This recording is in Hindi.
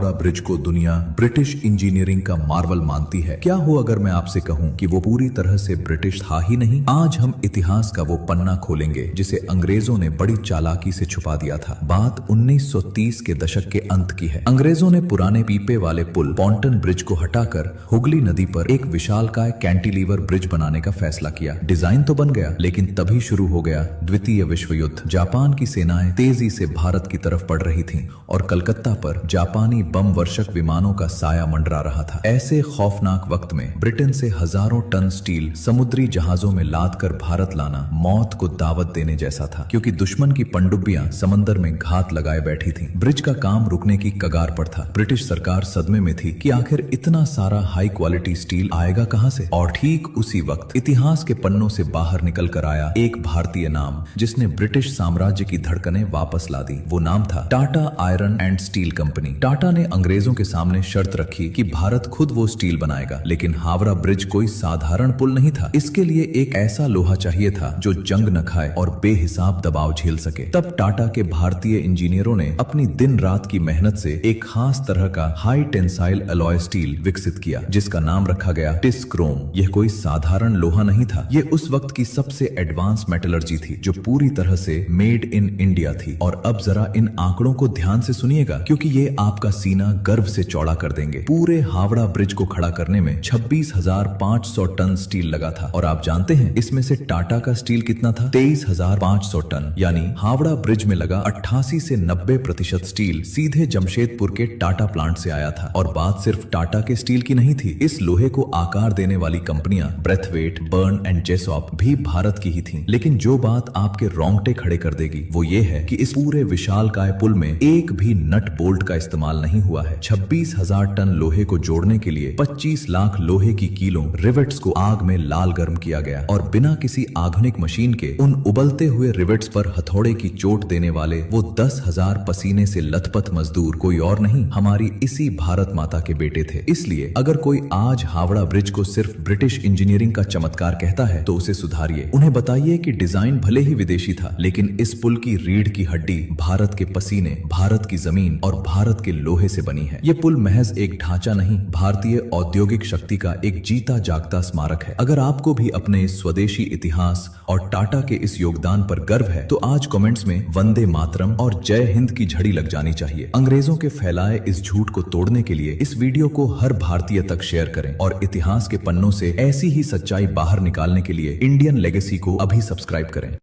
हावड़ा ब्रिज को दुनिया ब्रिटिश इंजीनियरिंग का मार्वल मानती है। क्या हो अगर मैं आपसे कहूं कि वो पूरी तरह से ब्रिटिश था ही नहीं। आज हम इतिहास का वो पन्ना खोलेंगे जिसे अंग्रेजों ने बड़ी चालाकी से छुपा दिया था। बात 1930 के दशक के अंत की है। अंग्रेजों ने पुराने पीपे वाले पुल पॉन्टन ब्रिज को हटाकर हुगली नदी पर एक विशालकाय कैंटिलीवर ब्रिज बनाने का फैसला किया। डिजाइन तो बन गया, लेकिन तभी शुरू हो गया द्वितीय विश्व युद्ध। जापान की सेनाएं तेजी से भारत की तरफ बढ़ रही थीं और कलकत्ता पर जापानी बम वर्षक विमानों का साया मंडरा रहा था। ऐसे खौफनाक वक्त में ब्रिटेन से हजारों टन स्टील समुद्री जहाजों में लाद कर भारत लाना मौत को दावत देने जैसा था, क्योंकि दुश्मन की पनडुब्बियां समंदर में घात लगाए बैठी थीं। ब्रिज का काम रुकने की कगार पर था। ब्रिटिश सरकार सदमे में थी कि आखिर इतना सारा हाई क्वालिटी स्टील आएगा कहां से। और ठीक उसी वक्त इतिहास के पन्नों से बाहर निकल कर आया एक भारतीय नाम, जिसने ब्रिटिश साम्राज्य की धड़कनें वापस ला दी। वो नाम था Tata iron and steel company. Tata ने अंग्रेजों के सामने शर्त रखी कि भारत खुद वो स्टील बनाएगा, लेकिन हावड़ा ब्रिज कोई साधारण पुल नहीं था। इसके लिए एक ऐसा लोहा चाहिए था जो जंग न खाए और बेहिसाब दबाव झेल सके। तब टाटा के भारतीय इंजीनियरों ने अपनी दिन रात की मेहनत से एक खास तरह का हाई टेंसाइल अलॉय स्टील विकसित किया, जिसका नाम रखा गया टिस क्रोम। यह कोई साधारण लोहा नहीं था, यह उस वक्त की सबसे एडवांस मेटलर्जी थी जो पूरी तरह से मेड इन इंडिया थी। और अब जरा इन आंकड़ों को ध्यान से सुनिएगा, क्योंकि ये आपका सीना गर्व से चौड़ा कर देंगे। पूरे हावड़ा ब्रिज को खड़ा करने में 26,500 टन स्टील लगा था। और आप जानते हैं इसमें से टाटा का स्टील कितना था? 23,500 टन। यानी हावड़ा ब्रिज में लगा 88 से 90% स्टील सीधे जमशेदपुर के टाटा प्लांट से आया था। और बात सिर्फ टाटा के स्टील की नहीं थी। इस लोहे को आकार देने वाली कंपनियां ब्रेथवेट, बर्न एंड जेसॉप भी भारत की ही थीं। लेकिन जो बात आपके रोंगटे खड़े कर देगी वो ये है कि इस पूरे विशालकाय पुल में एक भी नट बोल्ट का इस्तेमाल नहीं हुआ है। 26,000 टन लोहे को जोड़ने के लिए 25 लाख लोहे की कीलों रिवेट्स को आग में लाल गर्म किया गया। और बिना किसी आधुनिक मशीन के उन उबलते हुए रिवेट्स पर हथौड़े की चोट देने वाले वो 10,000 पसीने से लथपथ मजदूर कोई और नहीं, हमारी इसी भारत माता के बेटे थे। इसलिए अगर कोई आज हावड़ा ब्रिज को सिर्फ ब्रिटिश इंजीनियरिंग का चमत्कार कहता है तो उसे सुधारिए। उन्हें बताइए कि डिजाइन भले ही विदेशी था, लेकिन इस पुल की रीढ़ की हड्डी भारत के पसीने, भारत की जमीन और भारत के लोहे से बनी है। ये पुल महज एक ढांचा नहीं, भारतीय औद्योगिक शक्ति का एक जीता जागता स्मारक है। अगर आपको भी अपने इस स्वदेशी इतिहास और टाटा के इस योगदान पर गर्व है तो आज कमेंट्स में वंदे मातरम और जय हिंद की झड़ी लग जानी चाहिए। अंग्रेजों के फैलाए इस झूठ को तोड़ने के लिए इस वीडियो को हर भारतीय तक शेयर करें और इतिहास के पन्नों से ऐसी ही सच्चाई बाहर निकालने के लिए इंडियन लेगेसी को अभी सब्सक्राइब करें।